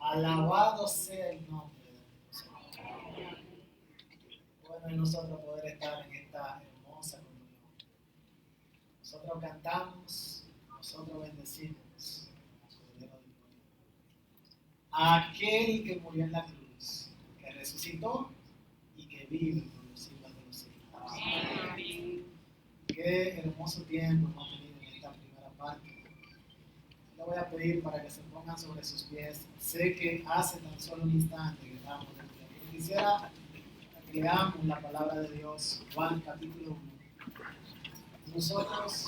Alabado sea el nombre de Dios. Bueno, y nosotros poder estar en esta hermosa comunión. Nosotros cantamos, nosotros bendecimos al Cordero de Dios. A aquel que murió en la cruz, que resucitó y que vive por los siglos de los siglos. Amén. Qué hermoso tiempo hemos tenido en esta primera parte. Le voy a pedir para que se pongan sobre sus pies. Sé que hace tan solo un instante que estábamos en pie. Quisiera que leamos la palabra de Dios, Juan capítulo 1. Nosotros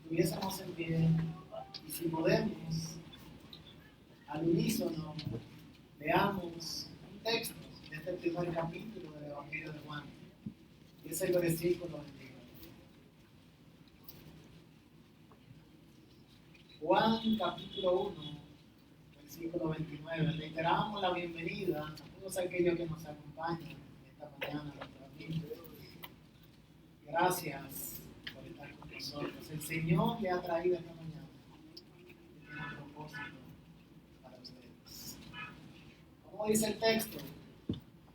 estuviésemos en pie y si podemos, al unísono, leamos un texto de este primer capítulo del Evangelio de Juan. Y es el versículo 22. Juan capítulo 1, versículo 29. Reiteramos la bienvenida a todos aquellos que nos acompañan esta mañana, nuestra familia. Gracias por estar con nosotros. El Señor le ha traído esta mañana y tiene un propósito para ustedes. ¿Cómo dice el texto?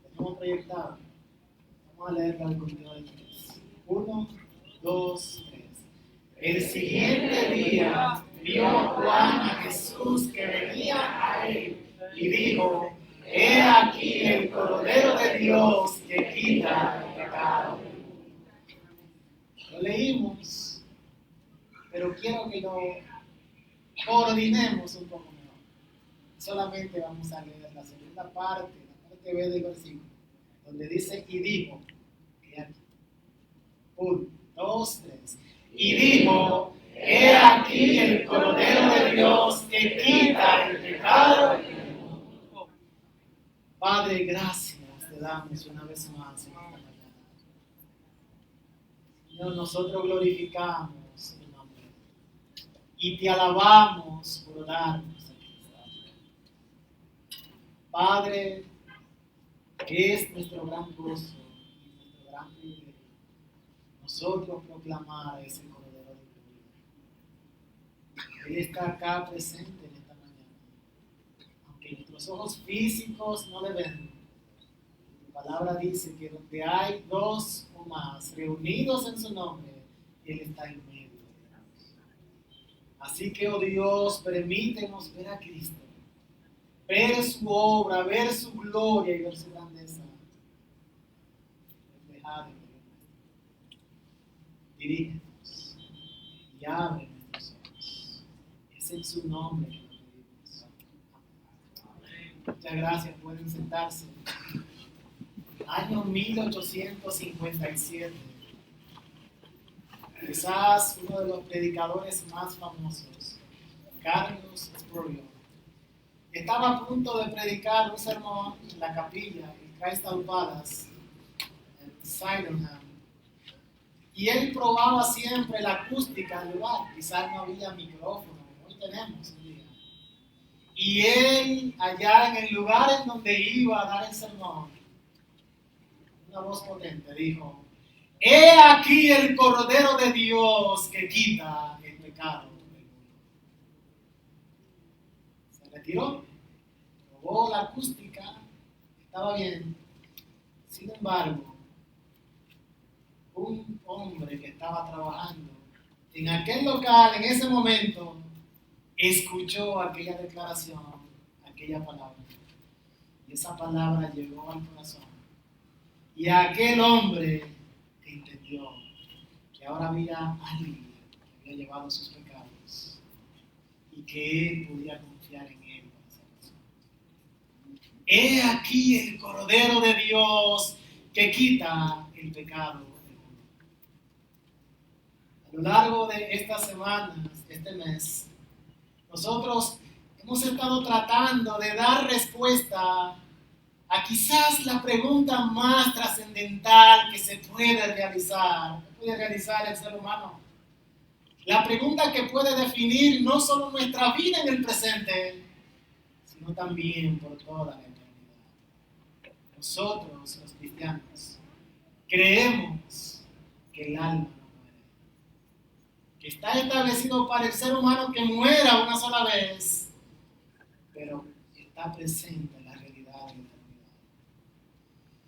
Tenemos proyectado. Vamos a leerlo al conteo de 3. 1, 2, 3. El siguiente día vio Juan a Jesús que venía a él y dijo: He aquí el Cordero de Dios que quita el pecado. Lo leímos, pero quiero que lo coordinemos un poco mejor. Solamente vamos a leer la segunda parte, la parte B del versículo, donde dice: y dijo, he aquí. 1, 2, 3. Y dijo: He aquí el Cordero de Dios que quita el pecado del mundo. Padre, gracias te damos una vez más en esta mañana. Señor, nosotros glorificamos tu nombre y te alabamos por darnos aquí. Padre, es nuestro gran gozo y nuestro gran privilegio nosotros proclamar a ese Cordero de gloria. Él está acá presente en esta mañana. Aunque nuestros ojos físicos no le ven, tu palabra dice que donde hay 2 o más reunidos en su nombre, Él está en medio. Así que, oh Dios, permítenos ver a Cristo, ver su obra, ver su gloria y ver su grandeza reflejada en medio nuestro. Dirígenos y abre nuestros ojos. Es en su nombre que lo pedimos. Muchas gracias, pueden sentarse. Año 1857. Quizás uno de los predicadores más famosos, Carlos Spurgeon, estaba a punto de predicar un sermón en la capilla, en Crystal Palace, en Sydenham. Y él probaba siempre la acústica del lugar. Quizás no había micrófono, hoy tenemos un día. Y él, allá en el lugar en donde iba a dar el sermón, una voz potente dijo: He aquí el Cordero de Dios que quita el pecado del mundo. Se retiró, probó la acústica, estaba bien. Sin embargo, un hombre que estaba trabajando en aquel local en ese momento escuchó aquella declaración, aquella palabra, y esa palabra llegó al corazón, y aquel hombre entendió que ahora había alguien que había llevado sus pecados y que él podía confiar en él para salvación. He aquí el Cordero de Dios que quita el pecado del mundo. A lo largo de estas semanas, este mes, nosotros hemos estado tratando de dar respuesta a quizás la pregunta más trascendental que se puede realizar el ser humano. La pregunta que puede definir no solo nuestra vida en el presente, sino también por toda la eternidad. Nosotros, los cristianos, creemos que el alma no muere, que está establecido para el ser humano que muera una sola vez, pero está está presente en la realidad de la eternidad.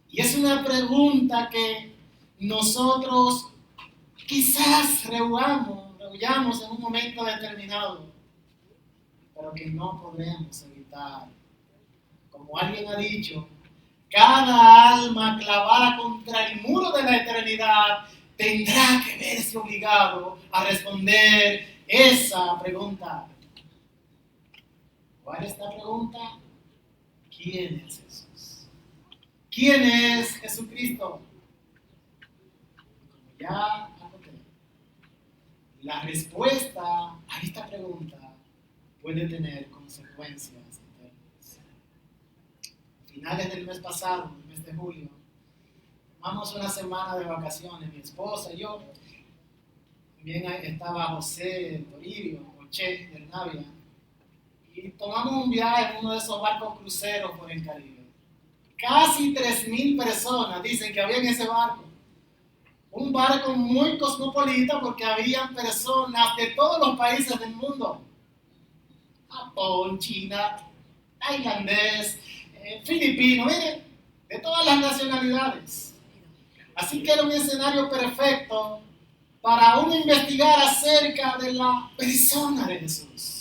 Y es una pregunta que nosotros quizás rehuyamos en un momento determinado, pero que no podemos evitar. Como alguien ha dicho, cada alma clavada contra el muro de la eternidad tendrá que verse obligado a responder esa pregunta. ¿Cuál es la pregunta? ¿Quién es Jesús? ¿Quién es Jesucristo? Como ya acoté, la respuesta a esta pregunta puede tener consecuencias eternas. A finales del mes pasado, el mes de julio, tomamos una semana de vacaciones, mi esposa y yo. También estaba José Toribio, Che del Navia, y tomamos un viaje en uno de esos barcos cruceros por el Caribe. Casi 3,000 personas dicen que había en ese barco. Un barco muy cosmopolita porque habían personas de todos los países del mundo. Japón, China, tailandés, filipino, miren, de todas las nacionalidades. Así que era un escenario perfecto para uno investigar acerca de la persona de Jesús.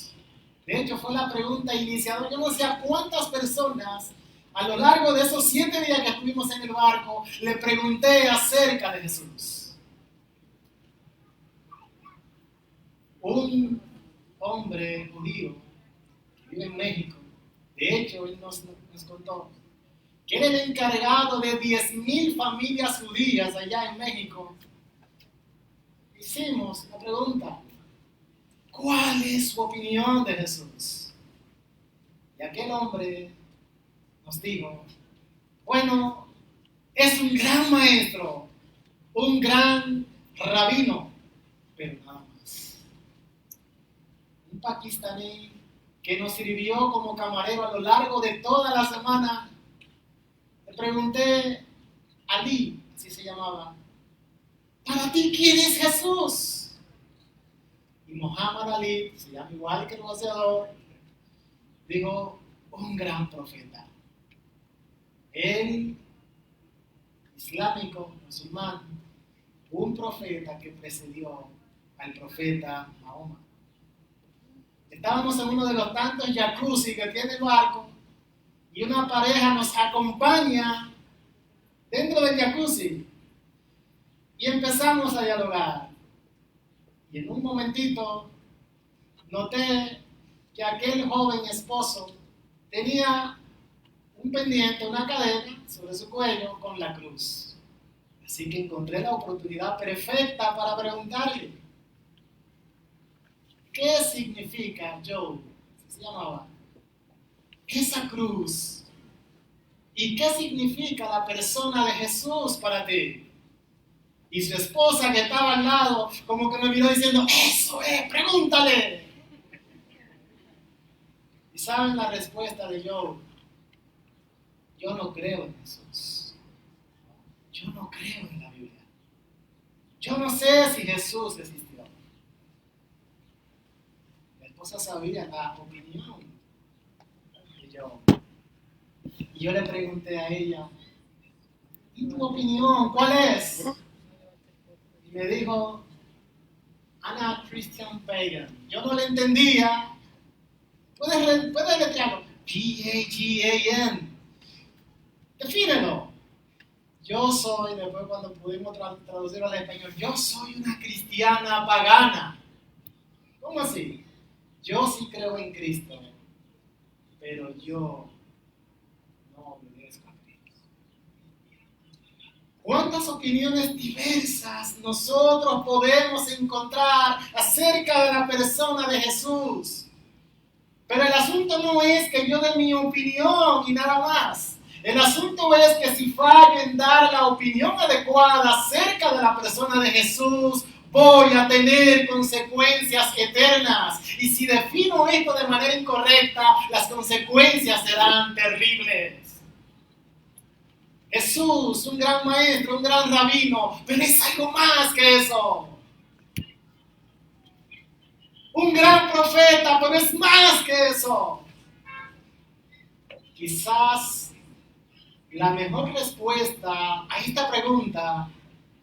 De hecho, fue la pregunta iniciadora. Yo no sé a cuántas personas a lo largo de esos 7 días que estuvimos en el barco le pregunté acerca de Jesús. Un hombre judío que vive en México, de hecho, él nos contó que era el encargado de 10,000 familias judías allá en México. Hicimos la pregunta: ¿cuál es su opinión de Jesús? Y aquel hombre nos dijo: bueno, es un gran maestro, un gran rabino, pero nada más. Un pakistaní que nos sirvió como camarero a lo largo de toda la semana. Le pregunté a Ali, así se llamaba: ¿para ti quién es Jesús? Y Muhammad Ali, se llama igual que el boxeador, dijo: un gran profeta. Él, islámico, musulmán, un profeta que precedió al profeta Mahoma. Estábamos en uno de los tantos jacuzzi que tiene el barco y una pareja nos acompaña dentro del jacuzzi y empezamos a dialogar. Y en un momentito noté que aquel joven esposo tenía un pendiente, una cadena sobre su cuello con la cruz. Así que encontré la oportunidad perfecta para preguntarle: ¿qué significa, Joe? ¿Así se llamaba? Esa cruz. ¿Y qué significa la persona de Jesús para ti? Y su esposa, que estaba al lado, como que me miró diciendo: eso es, pregúntale. ¿Y saben la respuesta de Joe? Yo no creo en Jesús. Yo no creo en la Biblia. Yo no sé si Jesús existió. La esposa sabía la opinión de Joe. Y yo le pregunté a ella: ¿y tu opinión cuál es? Y me dijo: I'm a Christian pagan. Yo no le entendía. ¿Puedes letrearlo? P-A-G-A-N. Defínelo. Yo soy, después cuando pudimos traducirlo al español, yo soy una cristiana pagana. ¿Cómo así? Yo sí creo en Cristo, pero yo no obedezco a Cristo. ¿Cuántas opiniones diversas nosotros podemos encontrar acerca de la persona de Jesús? Pero el asunto no es que yo dé mi opinión y nada más. El asunto es que si fallo en dar la opinión adecuada acerca de la persona de Jesús, voy a tener consecuencias eternas. Y si defino esto de manera incorrecta, las consecuencias serán terribles. Jesús, un gran maestro, un gran rabino, pero es algo más que eso. Un gran profeta, pero es más que eso. Quizás la mejor respuesta a esta pregunta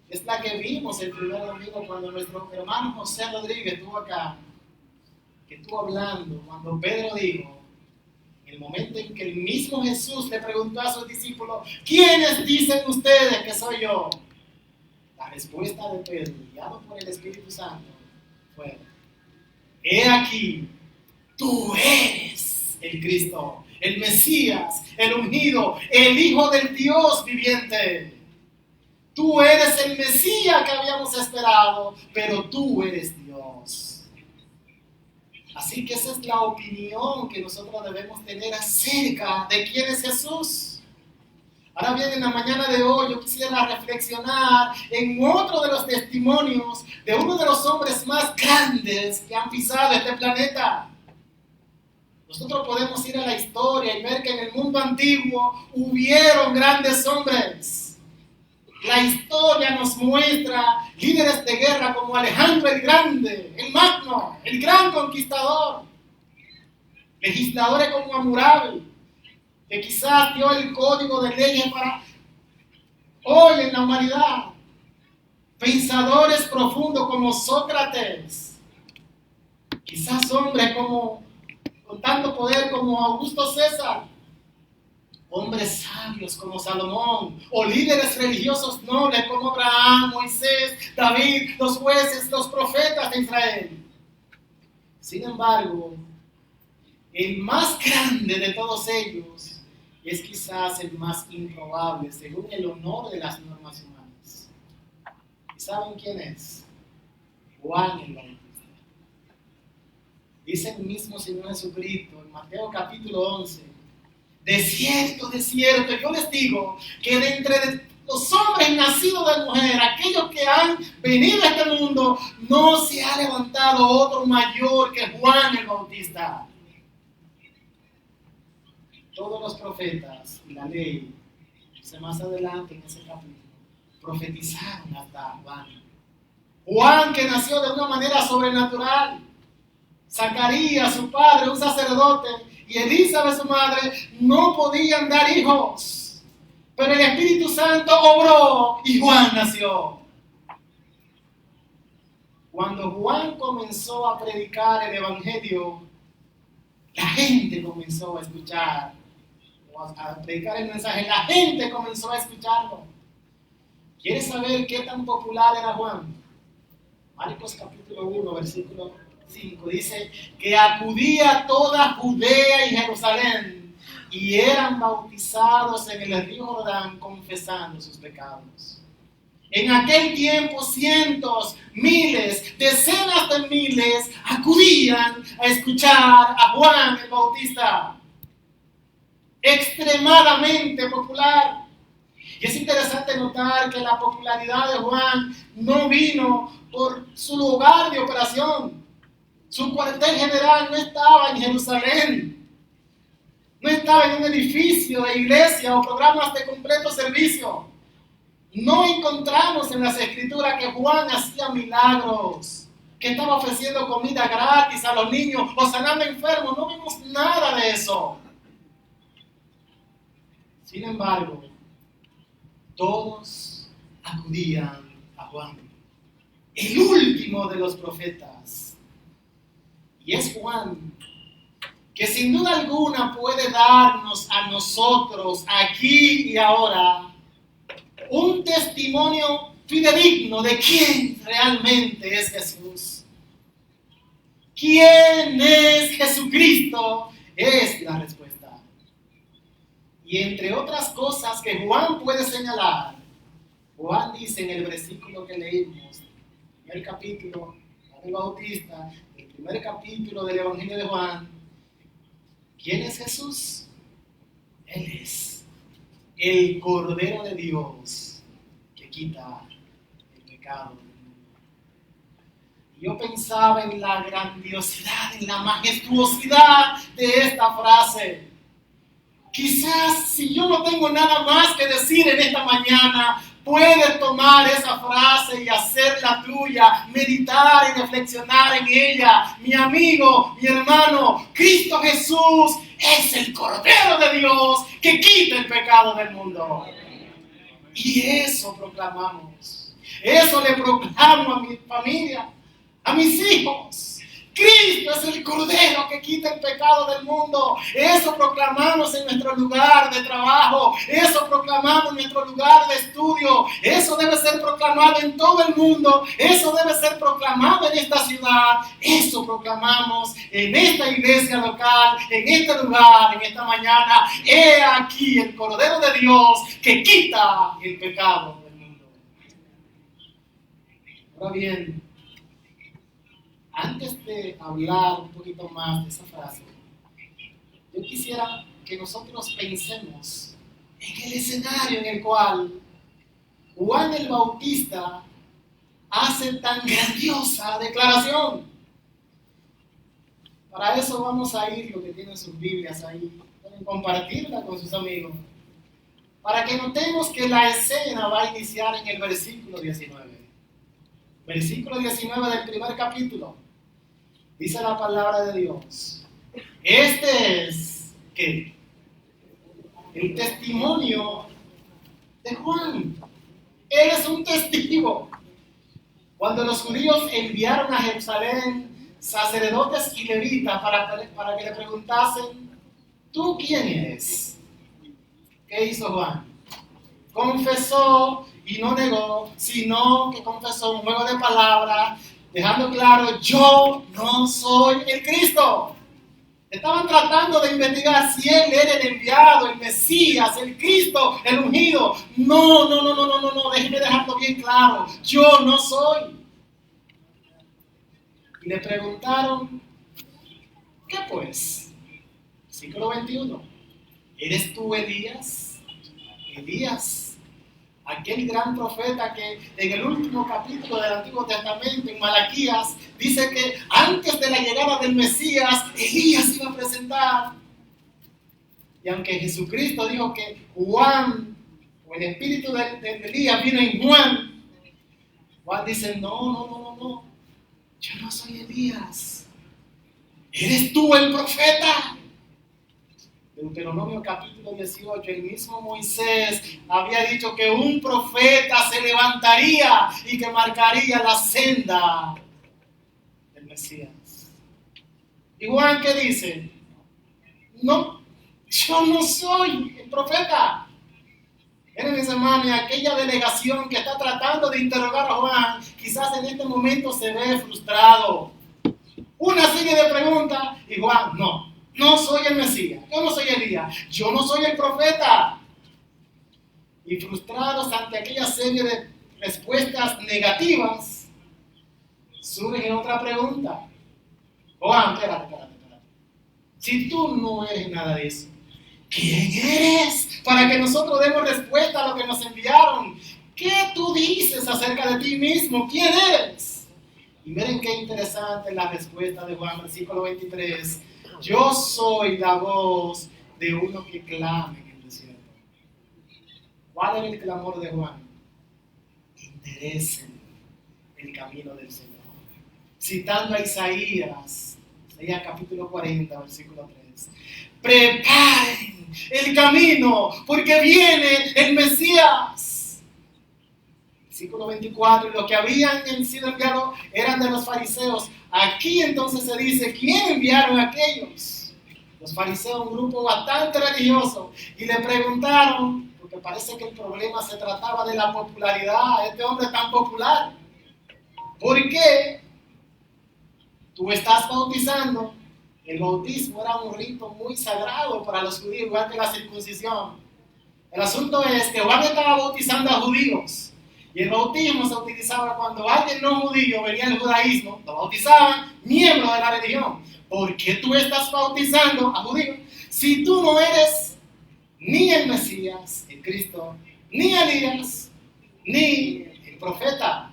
es la que vimos el primer domingo cuando nuestro hermano José Rodríguez estuvo acá, que estuvo hablando, cuando Pedro dijo, en el momento en que el mismo Jesús le preguntó a sus discípulos, ¿quiénes dicen ustedes que soy yo? La respuesta de Pedro, guiado por el Espíritu Santo, fue, he aquí, tú eres el Cristo, el Mesías, el ungido, el Hijo del Dios viviente. Tú eres el Mesías que habíamos esperado, pero tú eres Dios. Así que esa es la opinión que nosotros debemos tener acerca de quién es Jesús. Ahora bien, en la mañana de hoy yo quisiera reflexionar en otro de los testimonios de uno de los hombres más grandes que han pisado este planeta. Nosotros podemos ir a la historia y ver que en el mundo antiguo hubieron grandes hombres. La historia nos muestra líderes de guerra como Alejandro el Grande, el Magno, el gran conquistador. Legisladores como Hammurabi, que quizás dio el código de leyes para hoy en la humanidad. Pensadores profundos como Sócrates. Quizás hombres con tanto poder como Augusto César. Hombres sabios como Salomón, o líderes religiosos nobles como Abraham, Moisés, David, los jueces, los profetas de Israel. Sin embargo, el más grande de todos ellos es quizás el más improbable, según el honor de las normas humanas. ¿Y saben quién es? Juan el Bautista. Dice el mismo Señor Jesucristo en Mateo capítulo 11, de cierto, yo les digo que de entre los hombres nacidos de mujer, aquellos que han venido a este mundo, no se ha levantado otro mayor que Juan el Bautista. Todos los profetas y la ley, más adelante en ese capítulo, profetizaron hasta Juan. Juan que nació de una manera sobrenatural. Zacarías, su padre, un sacerdote, y Elizabeth, su madre, no podían dar hijos. Pero el Espíritu Santo obró y Juan nació. Cuando Juan comenzó a predicar el Evangelio, la gente comenzó a escuchar, a predicar el mensaje, la gente comenzó a escucharlo. ¿Quieres saber qué tan popular era Juan? Marcos capítulo 1, versículo 5, dice que acudía toda Judea y Jerusalén y eran bautizados en el río Jordán confesando sus pecados. En aquel tiempo cientos, miles, decenas de miles acudían a escuchar a Juan el Bautista. Extremadamente popular. Y es interesante notar que la popularidad de Juan no vino por su lugar de operación. Su cuartel general no estaba en Jerusalén. No estaba en un edificio de iglesia o programas de completo servicio. No encontramos en las escrituras que Juan hacía milagros, que estaba ofreciendo comida gratis a los niños o sanando enfermos. No vimos nada de eso. Sin embargo, todos acudían a Juan, el último de los profetas. Y es Juan que sin duda alguna puede darnos a nosotros aquí y ahora un testimonio fidedigno de quién realmente es Jesús. ¿Quién es Jesucristo? Es la respuesta. Y entre otras cosas que Juan puede señalar, Juan dice en el versículo que leímos, el primer capítulo, Juan el Bautista, el primer capítulo del Evangelio de Juan, ¿quién es Jesús? Él es el Cordero de Dios que quita el pecado del mundo. Y yo pensaba en la grandiosidad, en la majestuosidad de esta frase. Quizás si yo no tengo nada más que decir en esta mañana, puedes tomar esa frase y hacerla tuya, meditar y reflexionar en ella. Mi amigo, mi hermano, Cristo Jesús es el Cordero de Dios que quita el pecado del mundo. Y eso proclamamos. Eso le proclamo a mi familia, a mis hijos. Cristo es el Cordero que quita el pecado del mundo. Eso proclamamos en nuestro lugar de trabajo. Eso proclamamos en nuestro lugar de estudio. Eso debe ser proclamado en todo el mundo. Eso debe ser proclamado en esta ciudad. Eso proclamamos en esta iglesia local, en este lugar, en esta mañana. He aquí el Cordero de Dios que quita el pecado del mundo. Ahora bien, antes de hablar un poquito más de esa frase, yo quisiera que nosotros pensemos en el escenario en el cual Juan el Bautista hace tan grandiosa declaración. Para eso vamos a ir, lo que tienen sus Biblias ahí, pueden compartirla con sus amigos, para que notemos que la escena va a iniciar en el versículo 19. Versículo 19 del primer capítulo. Dice la palabra de Dios. Este es, ¿qué? El testimonio de Juan. Él es un testigo. Cuando los judíos enviaron a Jerusalén sacerdotes y levitas para que le preguntasen, ¿tú quién eres? ¿Qué hizo Juan? Confesó y no negó, sino que confesó un juego de palabras, dejando claro, yo no soy el Cristo. Estaban tratando de investigar si él era el enviado, el Mesías, el Cristo, el ungido. No, déjenme dejarlo bien claro, yo no soy. Y le preguntaron, ¿qué pues? Versículo 21. ¿Eres tú Elías? Elías, aquel gran profeta que en el último capítulo del Antiguo Testamento, en Malaquías, dice que antes de la llegada del Mesías, Elías iba a presentar. Y aunque Jesucristo dijo que Juan, o el espíritu de Elías viene en Juan, Juan dice, no, yo no soy Elías. ¿Eres tú el profeta? Deuteronomio capítulo 18, el mismo Moisés había dicho que un profeta se levantaría y que marcaría la senda del Mesías. ¿Y Juan qué dice? No, yo no soy el profeta. Miren, mis hermanos, aquella delegación que está tratando de interrogar a Juan, quizás en este momento se ve frustrado. Una serie de preguntas y Juan, no soy el Mesías, yo no soy Elías, yo no soy el profeta. Y frustrados ante aquella serie de respuestas negativas, surge otra pregunta. Juan, espérate. Si tú no eres nada de eso, ¿quién eres? Para que nosotros demos respuesta a lo que nos enviaron. ¿Qué tú dices acerca de ti mismo? ¿Quién eres? Y miren qué interesante la respuesta de Juan, versículo 23. Yo soy la voz de uno que clama en el desierto. ¿Cuál era el clamor de Juan? Interesen el camino del Señor. Citando a Isaías capítulo 40, versículo 3. Preparen el camino porque viene el Mesías. Versículo 24. Y los que habían sido enviados eran de los fariseos. Aquí entonces se dice, ¿quién enviaron a aquellos? Los fariseos, un grupo bastante religioso, y le preguntaron, porque parece que el problema se trataba de la popularidad, este hombre tan popular, ¿por qué tú estás bautizando? El bautismo era un rito muy sagrado para los judíos, igual que la circuncisión. El asunto es que Juan estaba bautizando a judíos. Y el bautismo se utilizaba cuando alguien no judío venía al judaísmo, lo bautizaban miembros de la religión. ¿Por qué tú estás bautizando a judíos si tú no eres ni el Mesías, el Cristo, ni Elías, ni el profeta?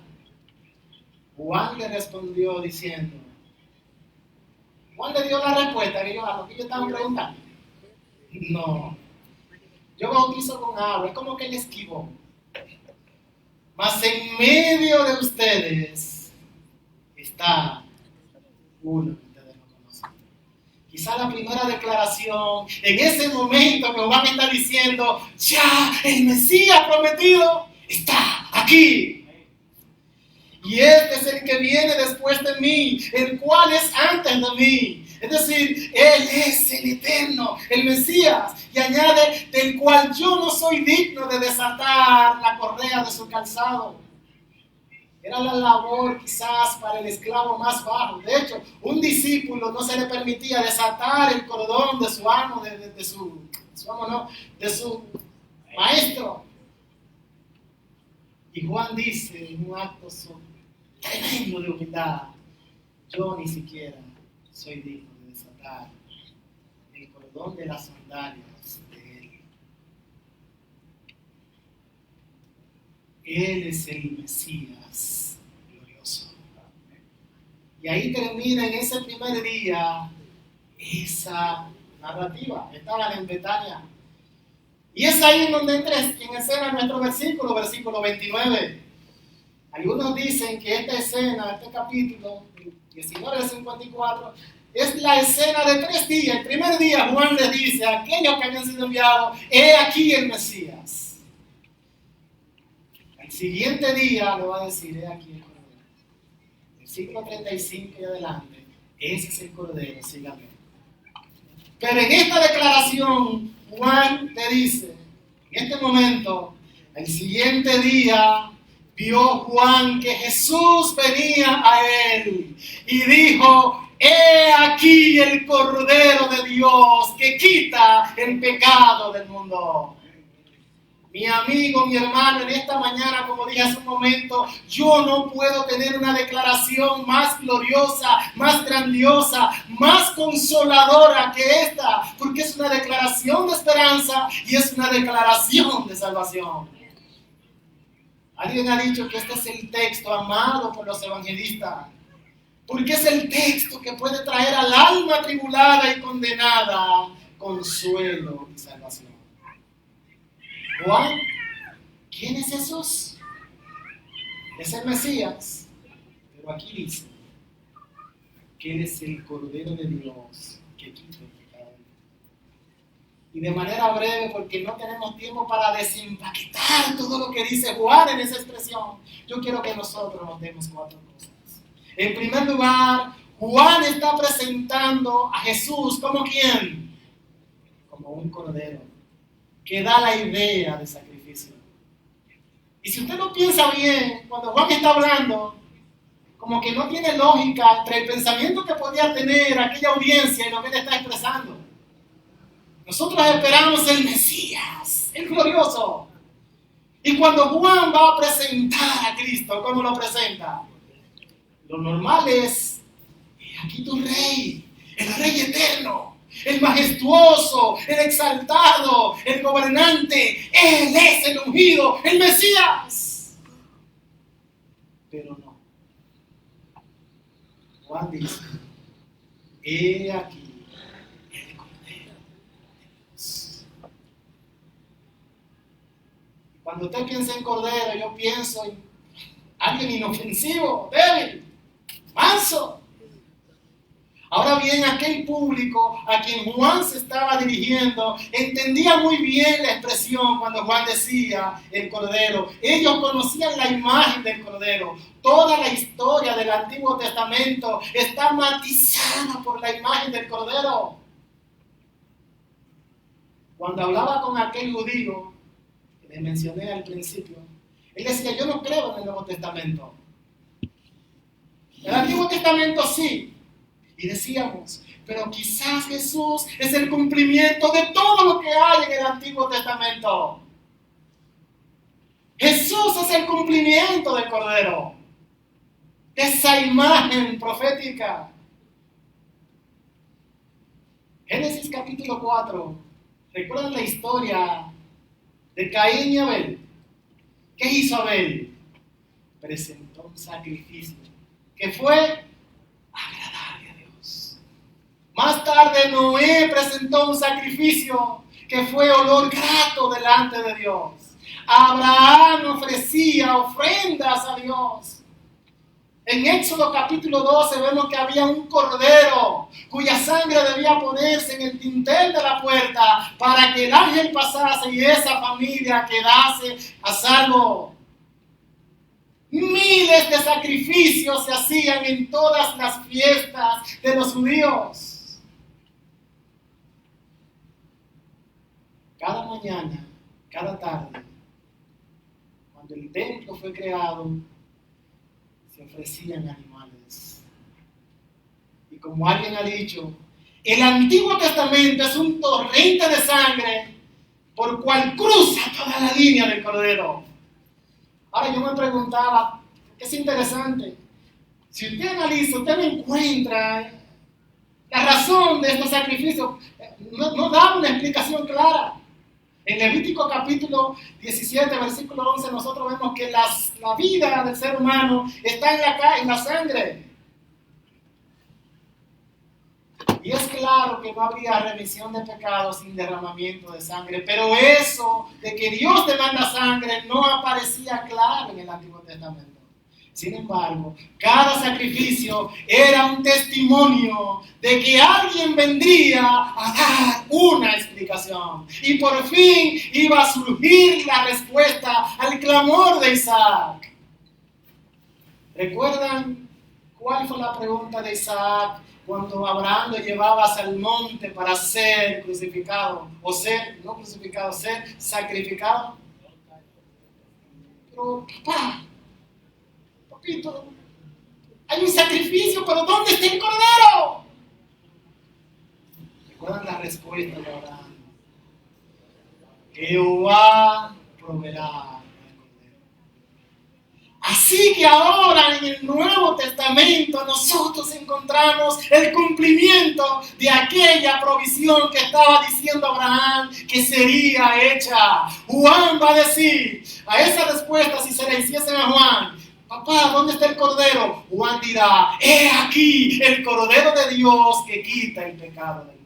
Juan le respondió diciendo, Juan le dio la respuesta a lo que ellos estaban preguntando. No, yo bautizo con agua, es como que él esquivó. mas en medio de ustedes está uno que ustedes no conocen. Quizá la primera declaración, en ese momento que Juan está diciendo, ya el Mesías prometido está aquí. Y este es el que viene después de mí, el cual es antes de mí. Es decir, Él es el eterno, el Mesías. Y añade, del cual yo no soy digno de desatar la correa de su calzado. Era la labor quizás para el esclavo más bajo. De hecho, un discípulo no se le permitía desatar el cordón de su amo, de su maestro. Y Juan dice en un acto tremendo de humildad, yo ni siquiera soy digno de desatar el cordón de las sandalias de Él. Él es el Mesías glorioso. Y ahí termina en ese primer día esa narrativa. Estaban en Betania. Y es ahí en donde entra en escena nuestro versículo 29. Algunos dicen que esta escena, este capítulo 19 al 54, es la escena de 3 días. El primer día Juan les dice a aquellos que habían sido enviados, he aquí el Mesías. El siguiente día le va a decir, he aquí el Cordero. Versículo 35 y adelante, ese es el Cordero, síganme. Pero en esta declaración, Juan te dice, en este momento, el siguiente día, vio Juan que Jesús venía a él y dijo, he aquí el Cordero de Dios que quita el pecado del mundo. Mi amigo, mi hermano, en esta mañana, como dije hace un momento, yo no puedo tener una declaración más gloriosa, más grandiosa, más consoladora que esta, porque es una declaración de esperanza y es una declaración de salvación. Alguien ha dicho que este es el texto amado por los evangelistas, porque es el texto que puede traer al alma atribulada y condenada consuelo y salvación. Juan, ¿quién es Jesús? Es el Mesías, pero aquí dice que Él es el Cordero de Dios que quita el pecado. Y de manera breve, porque no tenemos tiempo para desempaquetar todo lo que dice Juan en esa expresión, yo quiero que nosotros nos demos 4 cosas. En primer lugar, Juan está presentando a Jesús como ¿quién? Como un cordero que da la idea de sacrificio. Y si usted lo piensa bien, cuando Juan está hablando, como que no tiene lógica entre el pensamiento que podía tener aquella audiencia y lo que él está expresando. Nosotros esperamos el Mesías, el glorioso. Y cuando Juan va a presentar a Cristo, ¿cómo lo presenta? Lo normal es, aquí tu rey, el rey eterno, el majestuoso, el exaltado, el gobernante. Él es el ungido, el Mesías. Pero no. Juan dice, he aquí el Cordero de Dios. Cuando usted piensa en Cordero, yo pienso en alguien inofensivo, débil, manso. Ahora bien, aquel público a quien Juan se estaba dirigiendo entendía muy bien la expresión cuando Juan decía el Cordero. Ellos conocían la imagen del Cordero. Toda la historia del Antiguo Testamento está matizada por la imagen del Cordero. Cuando hablaba con aquel judío que les mencioné al principio, él decía, yo no creo en el Nuevo Testamento. El Antiguo Testamento sí. Y decíamos, pero quizás Jesús es el cumplimiento de todo lo que hay en el Antiguo Testamento. Jesús es el cumplimiento del Cordero, de esa imagen profética. Génesis capítulo 4. ¿Recuerdan la historia de Caín y Abel? ¿Qué hizo Abel? Presentó un sacrificio que fue agradable a Dios. Más tarde Noé presentó un sacrificio que fue olor grato delante de Dios. Abraham ofrecía ofrendas a Dios. En Éxodo capítulo 12 vemos que había un cordero cuya sangre debía ponerse en el dintel de la puerta para que el ángel pasase y esa familia quedase a salvo. Miles de sacrificios se hacían en todas las fiestas de los judíos. Cada mañana, cada tarde, cuando el templo fue creado, se ofrecían animales. Y como alguien ha dicho, el Antiguo Testamento es un torrente de sangre por cual cruza toda la línea del Cordero. Ahora yo me preguntaba, es interesante, si usted analiza, usted no encuentra la razón de estos sacrificios, no da una explicación clara. En Levítico capítulo 17, versículo 11, nosotros vemos que la vida del ser humano está en la sangre. Y es claro que no habría remisión de pecados sin derramamiento de sangre, pero eso de que Dios demanda sangre no aparecía claro en el Antiguo Testamento. Sin embargo, cada sacrificio era un testimonio de que alguien vendría a dar una explicación. Y por fin iba a surgir la respuesta al clamor de Isaac. ¿Recuerdan cuál fue la pregunta de Isaac cuando Abraham lo llevaba hacia el monte para ser crucificado? O ser, no crucificado, ser sacrificado. Pero, papito, hay un sacrificio, pero ¿dónde está el cordero? ¿Recuerdan la respuesta de Abraham? Jehová proveerá. Así que ahora en el Nuevo Testamento nosotros encontramos el cumplimiento de aquella provisión que estaba diciendo Abraham que sería hecha. Juan va a decir a esa respuesta, si se le hiciesen a Juan: papá, ¿dónde está el cordero? Juan dirá: he aquí el cordero de Dios que quita el pecado del mundo.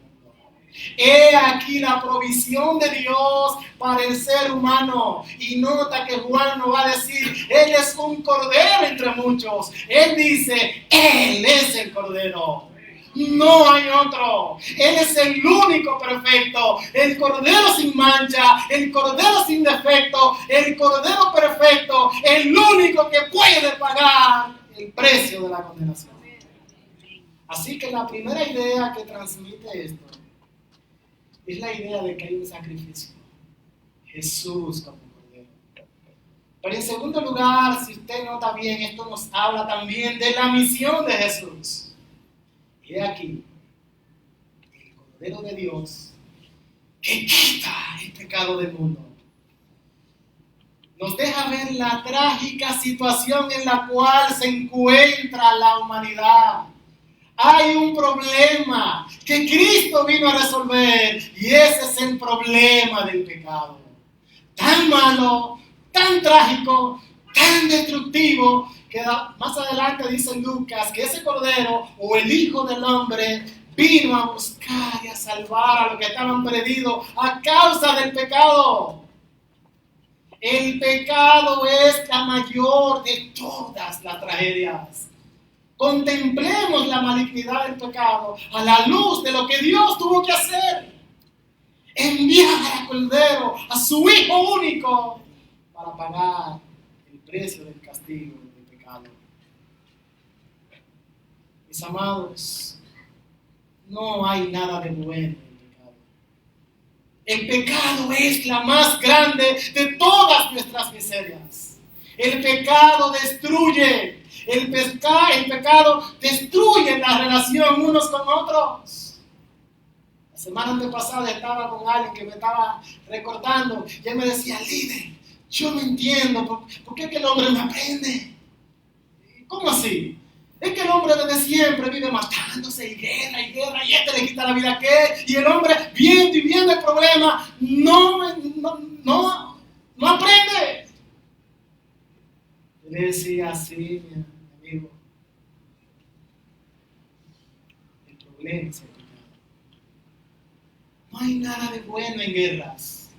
He aquí la provisión de Dios para el ser humano. Y nota que Juan no va a decir: Él es un cordero entre muchos. Él dice: Él es el cordero. No hay otro. Él es el único perfecto. El cordero sin mancha. El cordero sin defecto. El cordero perfecto. El único que puede pagar el precio de la condenación. Así que la primera idea que transmite esto es la idea de que hay un sacrificio. Jesús como cordero. Pero en segundo lugar, si usted nota bien, esto nos habla también de la misión de Jesús. Y he aquí, el cordero de Dios que quita el pecado del mundo. Nos deja ver la trágica situación en la cual se encuentra la humanidad. Hay un problema que Cristo vino a resolver y ese es el problema del pecado. Tan malo, tan trágico, tan destructivo que más adelante dice Lucas que ese cordero o el Hijo del Hombre vino a buscar y a salvar a los que estaban perdidos a causa del pecado. El pecado es la mayor de todas las tragedias. Contemplemos la malignidad del pecado a la luz de lo que Dios tuvo que hacer. Enviar al Cordero, a su Hijo único, para pagar el precio del castigo del pecado. Mis amados, no hay nada de bueno en el pecado. El pecado es la más grande de todas nuestras miserias. El pecado destruye. El pecado destruye la relación unos con otros. La semana antepasada estaba con alguien que me estaba recordando y él me decía: líder, yo no entiendo por qué es que el hombre no aprende. ¿Cómo así? Es que el hombre desde siempre vive matándose y guerra y este le quita la vida a aquel, y el hombre viendo y viendo el problema no aprende. Yo le decía así, mi amigo, el problema es el pecado. No hay nada de bueno en guerras.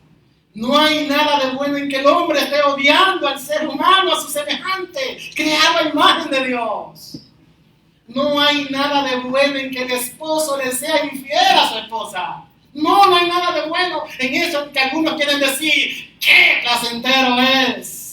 No hay nada de bueno en que el hombre esté odiando al ser humano, a su semejante, creado a imagen de Dios. No hay nada de bueno en que el esposo le sea infiel a su esposa. No hay nada de bueno en eso que algunos quieren decir, ¡qué placentero es!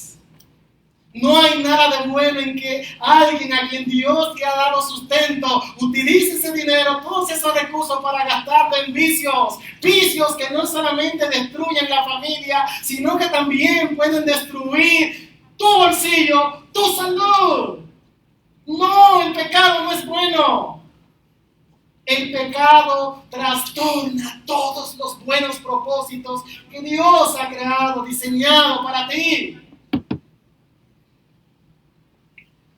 No hay nada de bueno en que alguien a quien Dios le ha dado sustento utilice ese dinero, todos esos recursos para gastarlo en vicios. Vicios que no solamente destruyen la familia, sino que también pueden destruir tu bolsillo, tu salud. No, el pecado no es bueno. El pecado trastorna todos los buenos propósitos que Dios ha creado, diseñado para ti.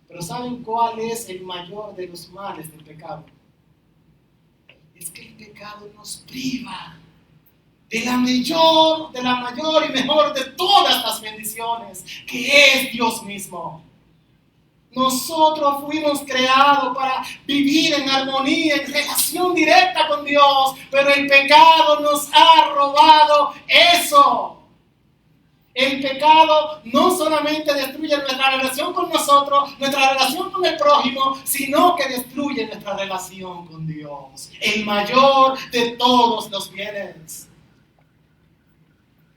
Pero ¿saben cuál es el mayor de los males del pecado? Es que el pecado nos priva de la mayor y mejor de todas las bendiciones, que es Dios mismo. Nosotros fuimos creados para vivir en armonía, en relación directa con Dios, pero el pecado nos ha robado eso. El pecado no solamente destruye nuestra relación con nosotros, nuestra relación con el prójimo, sino que destruye nuestra relación con Dios, el mayor de todos los bienes.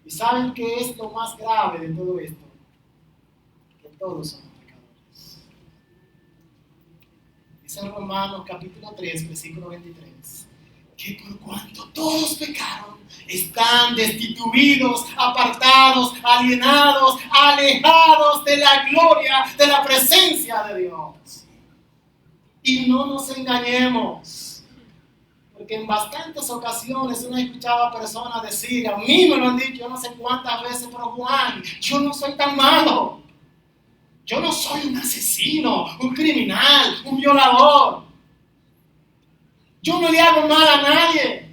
¿Y saben qué es lo más grave de todo esto? Que todos somos pecadores. Dice en Romanos capítulo 3, versículo 23, que por cuanto todos pecaron, están destituidos, apartados, alienados, alejados de la gloria, de la presencia de Dios. Y no nos engañemos, porque en bastantes ocasiones uno escuchaba a personas decir, a mí me lo han dicho, yo no sé cuántas veces, pero Juan, yo no soy tan malo. Yo no soy un asesino, un criminal, un violador. Yo no le hago mal a nadie.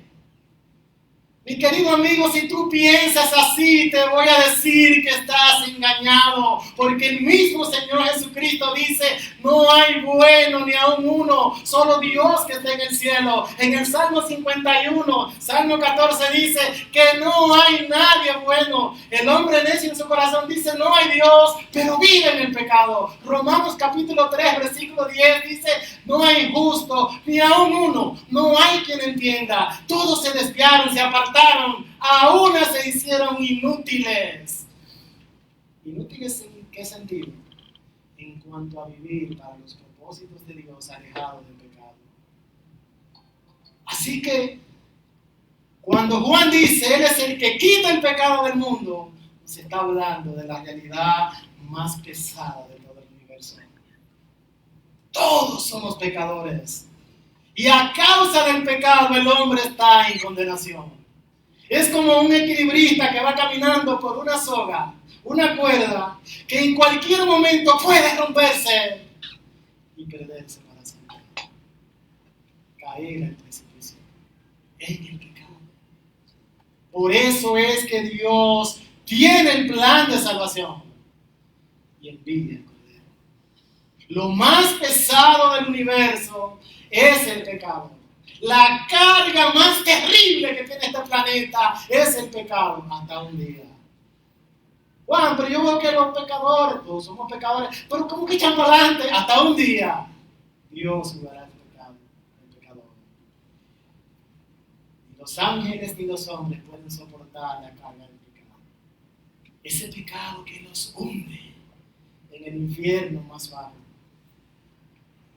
Mi querido amigo, si tú piensas así, te voy a decir que estás engañado, porque el mismo Señor Jesucristo dice, no hay bueno ni aun uno, solo Dios que está en el cielo. En el Salmo 51, Salmo 14 dice que no hay nadie bueno. El hombre necio en su corazón dice, no hay Dios, pero vive en el pecado. Romanos capítulo 3, versículo 10 dice, no hay justo ni aun uno, no hay quien entienda. Todos se desviaron, se apartaron, a una se hicieron inútiles. ¿Inútiles en qué sentido? En cuanto a vivir para los propósitos de Dios, alejados del pecado. Así que, cuando Juan dice, Él es el que quita el pecado del mundo, se está hablando de la realidad más pesada de todo el universo. Todos somos pecadores. Y a causa del pecado, el hombre está en condenación. Es como un equilibrista que va caminando por una soga, una cuerda, que en cualquier momento puede romperse y perderse para siempre. Caer al precipicio en el pecado. Por eso es que Dios tiene el plan de salvación y envía el Cordero. Lo más pesado del universo es el pecado. La carga más terrible que tiene este planeta es el pecado, hasta un día. Juan, pero yo veo que los pecadores, todos somos pecadores, pero ¿cómo que echan para adelante? Hasta un día Dios jugará el pecador. Ni los ángeles ni los hombres pueden soportar la carga del pecado. Ese pecado que nos hunde en el infierno más bajo.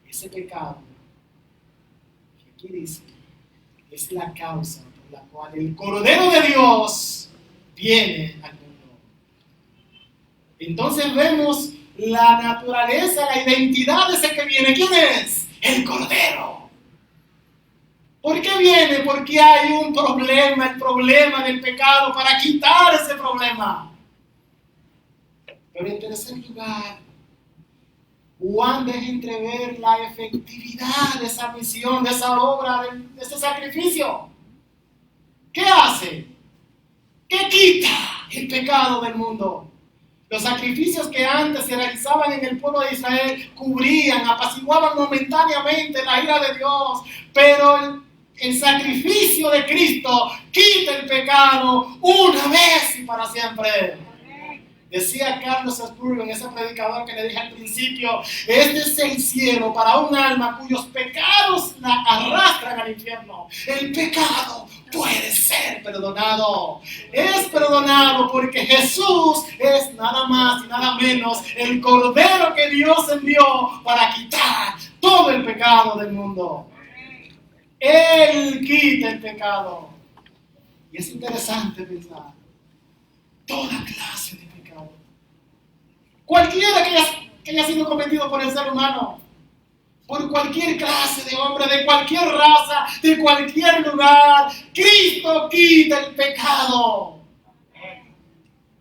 Ese pecado que aquí dice es la causa por la cual el Cordero de Dios viene al mundo. Entonces vemos la naturaleza, la identidad de ese que viene. ¿Quién es? El Cordero. ¿Por qué viene? Porque hay un problema, el problema del pecado, para quitar ese problema. Pero en tercer lugar, Juan deja entrever la efectividad de esa misión, de esa obra, de ese sacrificio. ¿Qué hace? ¿Qué quita el pecado del mundo? Los sacrificios que antes se realizaban en el pueblo de Israel cubrían, apaciguaban momentáneamente la ira de Dios, pero el sacrificio de Cristo quita el pecado una vez y para siempre. Decía Carlos Spurgeon, ese predicador que le dije al principio, este es el cielo para un alma cuyos pecados la arrastran al infierno. El pecado puede ser perdonado. Es perdonado porque Jesús es nada más y nada menos el Cordero que Dios envió para quitar todo el pecado del mundo. Él quita el pecado. Y es interesante pensar, toda clase de pecado, cualquiera que haya sido cometido por el ser humano, por cualquier clase de hombre, de cualquier raza, de cualquier lugar, Cristo quita el pecado.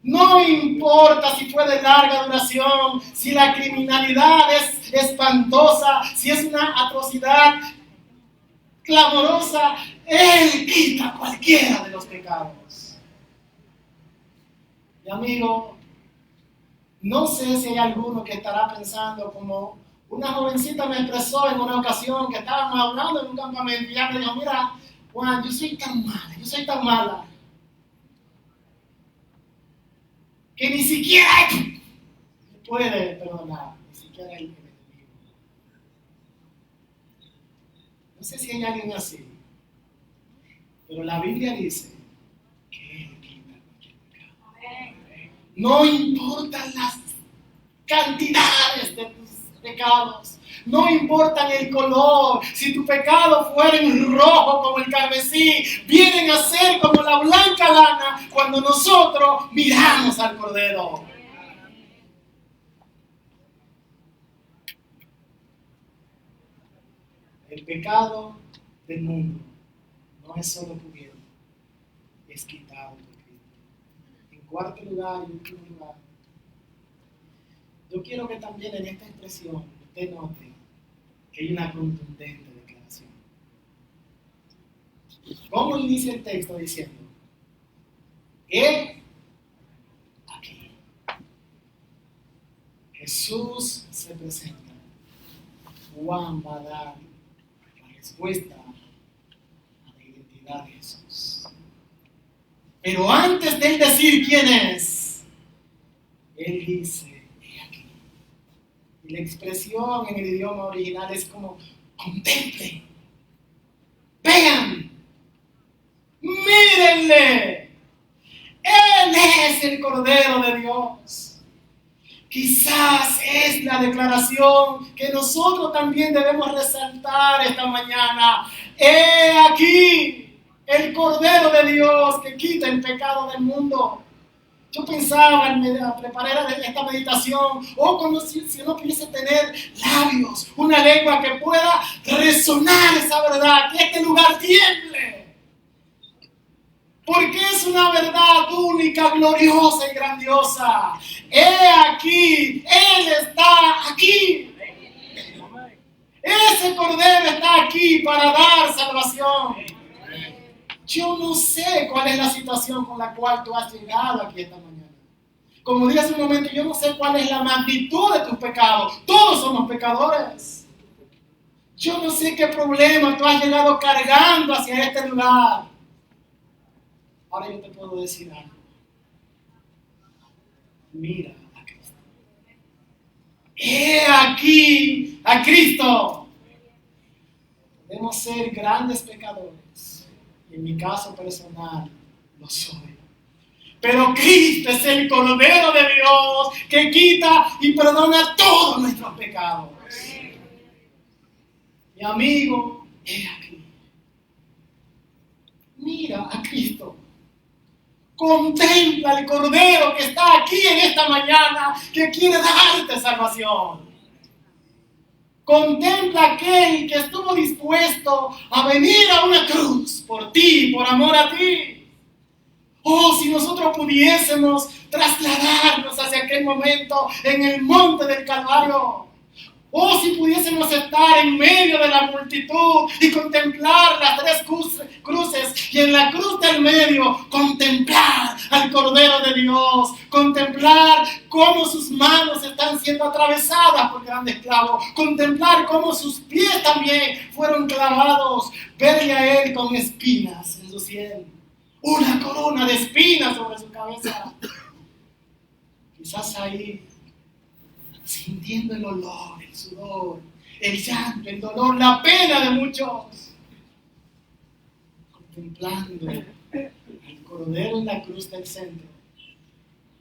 No importa si fue de larga duración, si la criminalidad es espantosa, si es una atrocidad clamorosa, Él quita cualquiera de los pecados. Y amigo, no sé si hay alguno que estará pensando como una jovencita me expresó en una ocasión que estábamos hablando en un campamento y ella me dijo, mira, Juan, yo soy tan mala, que ni siquiera me puede perdonar, ni siquiera el enemigo. No sé si hay alguien así, pero la Biblia dice que Él quita cualquier pecado. No importan las cantidades de tus pecados, no importa el color, si tu pecado fuera en rojo como el carmesí, vienen a ser como la blanca lana cuando nosotros miramos al Cordero. El pecado del mundo no es solo cubierto, es quitado por Cristo. En cuarto lugar y último lugar, yo quiero que también en esta expresión usted note que hay una contundente declaración. ¿Cómo inicia el texto diciendo? He aquí. Jesús se presenta. Juan va a dar la respuesta a la identidad de Jesús. Pero antes de él decir quién es, él dice, y la expresión en el idioma original es como, contemplen, vean, mírenle, Él es el Cordero de Dios. Quizás es la declaración que nosotros también debemos resaltar esta mañana. He aquí el Cordero de Dios que quita el pecado del mundo. Yo pensaba en preparar esta meditación, como si uno pudiese tener labios, una lengua que pueda resonar esa verdad, que este lugar tiemble. Porque es una verdad única, gloriosa y grandiosa. He aquí, Él está aquí. Ese Cordero está aquí para dar salvación. Yo no sé cuál es la situación con la cual tú has llegado aquí esta mañana. Como dije hace un momento, yo no sé cuál es la magnitud de tus pecados. Todos somos pecadores. Yo no sé qué problema tú has llegado cargando hacia este lugar. Ahora yo te puedo decir algo. Mira a Cristo. He aquí a Cristo. Podemos ser grandes pecadores. En mi caso personal, lo soy. Pero Cristo es el Cordero de Dios que quita y perdona todos nuestros pecados. Mi amigo, he aquí. Mira a Cristo. Contempla el Cordero que está aquí en esta mañana, que quiere darte salvación. Contempla aquel que estuvo dispuesto a venir a una cruz por ti, por amor a ti. Oh, si nosotros pudiésemos trasladarnos hacia aquel momento en el monte del Calvario. Oh, si pudiésemos estar en medio de la multitud y contemplar las tres cruces y en la cruz del medio contemplar al Cordero de Dios, contemplar cómo sus manos están siendo atravesadas por grandes clavos, contemplar cómo sus pies también fueron clavados, verle a Él con espinas en su sien, una corona de espinas sobre su cabeza. Quizás ahí, sintiendo el olor, el sudor, el llanto, el dolor, la pena de muchos, contemplando al Cordero en la cruz del centro,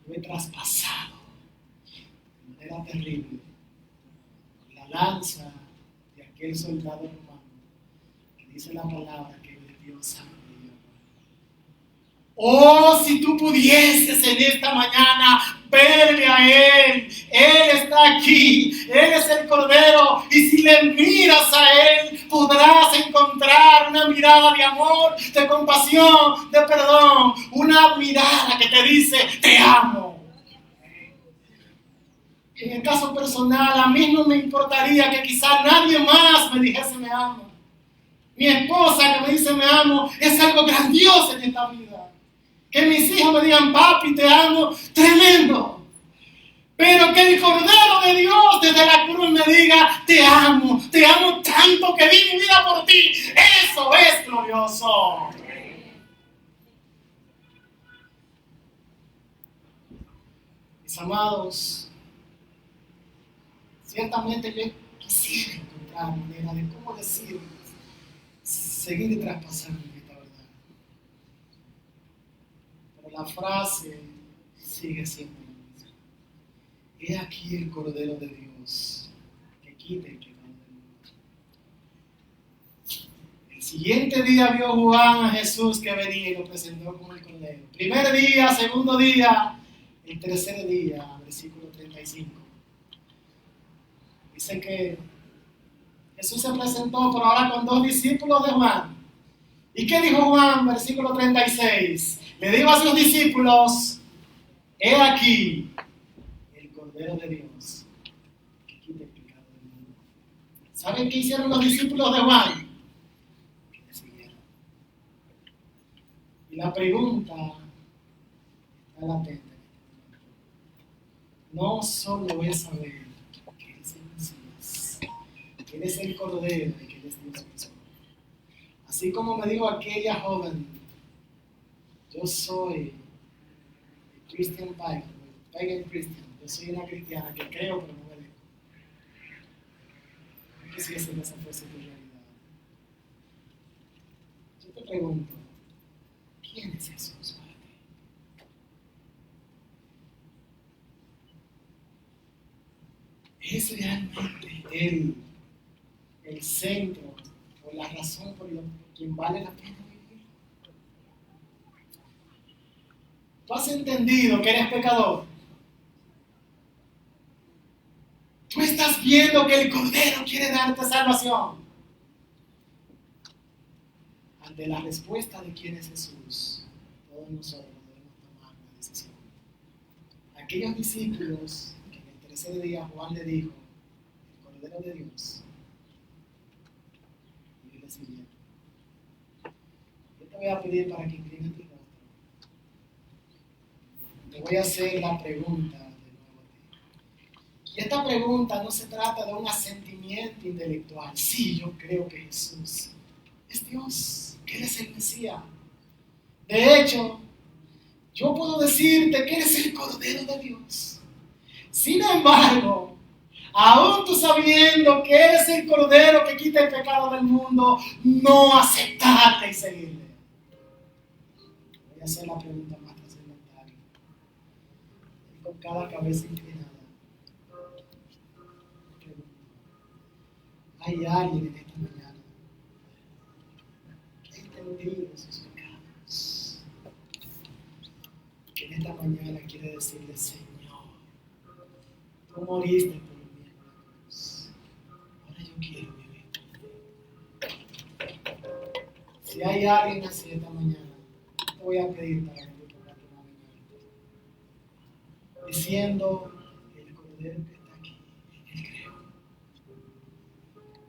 fue traspasado de manera terrible con la lanza de aquel soldado romano que dice la palabra que vertió sangre. Oh, si tú pudieses en esta mañana verle a Él. Él está aquí. Él es el Cordero. Y si le miras a Él, podrás encontrar una mirada de amor, de compasión, de perdón. Una mirada que te dice, te amo. En el caso personal, a mí no me importaría que quizás nadie más me dijese me amo. Mi esposa que me dice me amo es algo grandioso en esta vida. Que mis hijos me digan, papi, te amo, tremendo. Pero que el Cordero de Dios desde la cruz me diga, te amo tanto que di mi vida por ti. Eso es glorioso. Mis amados, ciertamente yo quisiera encontrar manera de cómo decir, seguir y traspasando esta verdad. Pero la frase sigue siendo la misma. He aquí el Cordero de Dios que quita el pecado del mundo. El siguiente día vio Juan a Jesús que venía y lo presentó como el Cordero. Primer día, segundo día, el tercer día, versículo 35. Dice que Jesús se presentó, pero ahora con dos discípulos de Juan. ¿Y qué dijo Juan? Versículo 36. Le dijo a sus discípulos, he aquí el Cordero de Dios que quita el pecado del mundo. ¿Saben qué hicieron los discípulos de Juan? Que le siguieron. Y la pregunta está latente. No solo es saber que Él es el Mesías, que Él es el Cordero y que Él es Dios mismo. Así como me dijo aquella joven, yo soy Christian Pagan Christian, yo soy una cristiana que creo pero no obedezco. No quisiese que esa fuese tu realidad. Yo te pregunto, ¿quién es Jesús para ti? ¿Es realmente Él el centro o la razón por quien vale la pena vivir? ¿Tú has entendido que eres pecador? ¿Tú estás viendo que el Cordero quiere darte salvación? Ante la respuesta de quién es Jesús, todos nosotros debemos tomar una decisión. Aquellos discípulos que en el tercer día Juan le dijo, el Cordero de Dios, y le siguieron. Yo te voy a pedir para que inclines tu rostro. Te voy a hacer la pregunta de nuevo a ti. Y esta pregunta no se trata de un asentimiento intelectual. Sí, yo creo que Jesús es Dios, que Él es el Mesías. De hecho, yo puedo decirte que eres el Cordero de Dios. Sin embargo, aún tú sabiendo que eres el Cordero que quita el pecado del mundo, no aceptarle y seguirle. Voy a hacer la pregunta más trascendental. Y con cada cabeza inclinada. Hay alguien en esta mañana que ha entendido sus pecados, que en esta mañana quiere decirle, Señor, tú moriste por mí en la cruz, ahora yo quiero vivir por ti. Si hay alguien así esta mañana, te voy a pedir para que tú pongas tu mano en alto, diciendo, el Cordero que está aquí, en Él creo.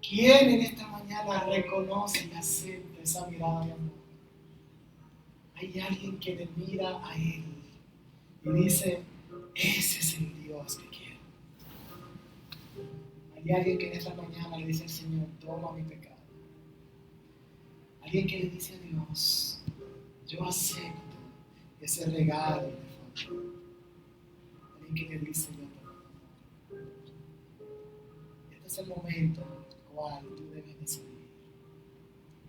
¿Quién en esta mañana reconoce y acepta esa mirada de amor? Hay alguien que le mira a Él y dice, ese es el Dios que quiero. Hay alguien que en esta mañana le dice al Señor, toma mi pecado. Alguien que le dice a Dios, yo acepto ese regalo de favor. Alguien que le dice, yo te lo doy. Este es el momento en el cual tú debes decidir.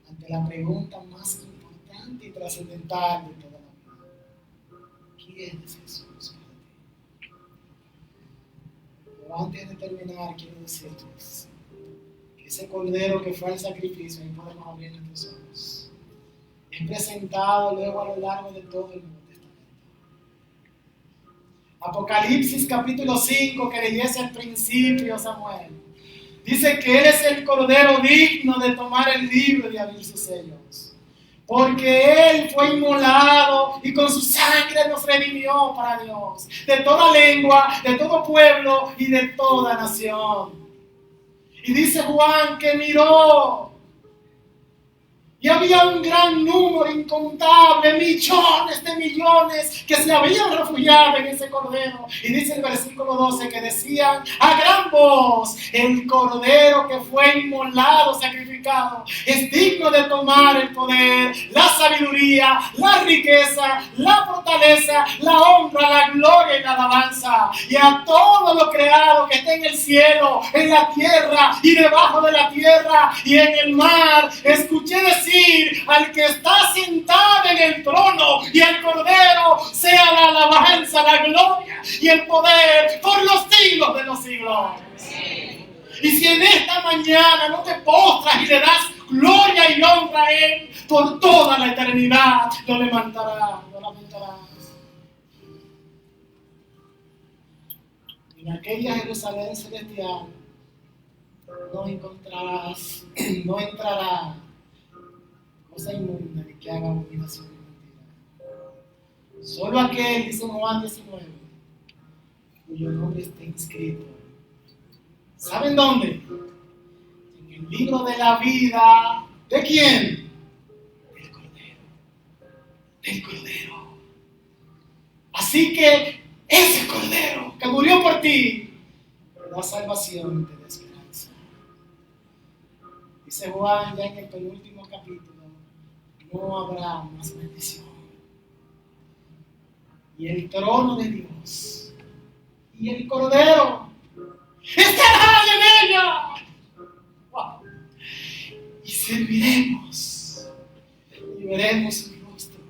Ante la pregunta más importante y trascendental de toda la vida. ¿Quién es Jesús para ti? Pero antes de terminar, quiero decirles que ese cordero que fue al sacrificio, ahí podemos abrir nuestros ojos, es presentado luego a lo largo de todo el Nuevo Testamento. Apocalipsis capítulo 5, que leyese al principio Samuel, dice que Él es el cordero digno de tomar el libro y de abrir sus sellos. Porque Él fue inmolado y con su sangre nos redimió para Dios. De toda lengua, de todo pueblo y de toda nación. Y dice Juan que miró. Y había un gran número incontable, millones de millones que se habían refugiado en ese cordero. Y dice el versículo 12 que decían a gran voz, el cordero que fue inmolado, sacrificado, es digno de tomar el poder, la sabiduría, la riqueza, la fortaleza, la honra, la gloria y la alabanza. Y a todo lo creado que esté en el cielo, en la tierra y debajo de la tierra y en el mar, escuché decir al que está sentado en el trono y el cordero, sea la alabanza, la gloria y el poder por los siglos de los siglos. Y si en esta mañana no te postras y le das gloria y honra a Él, por toda la eternidad lo levantarás, lo lamentarás. En aquella Jerusalén celestial no encontrarás, no entrará cosa inmunda ni que haga abominación y mentira. Solo aquel, dice Juan 19, cuyo nombre está inscrito. ¿Saben dónde? En el libro de la vida. ¿De quién? Del Cordero. Del Cordero. Así que ese Cordero que murió por ti te da salvación y te da esperanza. Dice Juan ya en el penúltimo capítulo, no habrá más maldición. Y el trono de Dios y el Cordero estarán en ella. Wow. Y serviremos y veremos su rostro.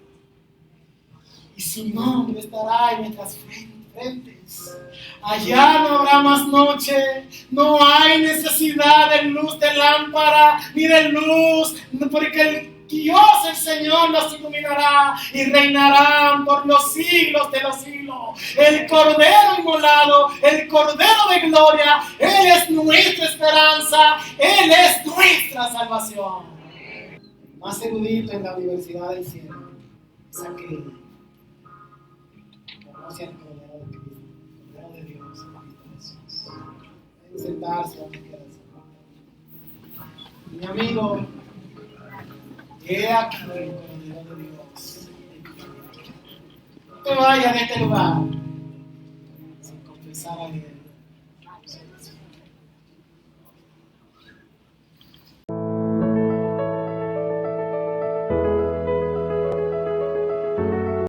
Y su nombre estará en nuestras frentes. Allá no habrá más noche, no hay necesidad de luz de lámpara ni de luz, porque el Dios, el Señor, los iluminará y reinarán por los siglos de los siglos. El Cordero inmolado, el Cordero de gloria, Él es nuestra esperanza, Él es nuestra salvación. Más erudito en la universidad del cielo es aquel que conoce al Cordero de Cristo, el Cordero de Dios, el Cristo Jesús. Deben sentarse donde quieran. Mi amigo, he aquí el Cordero de Dios. No te vayas de este lugar sin confesar a Dios.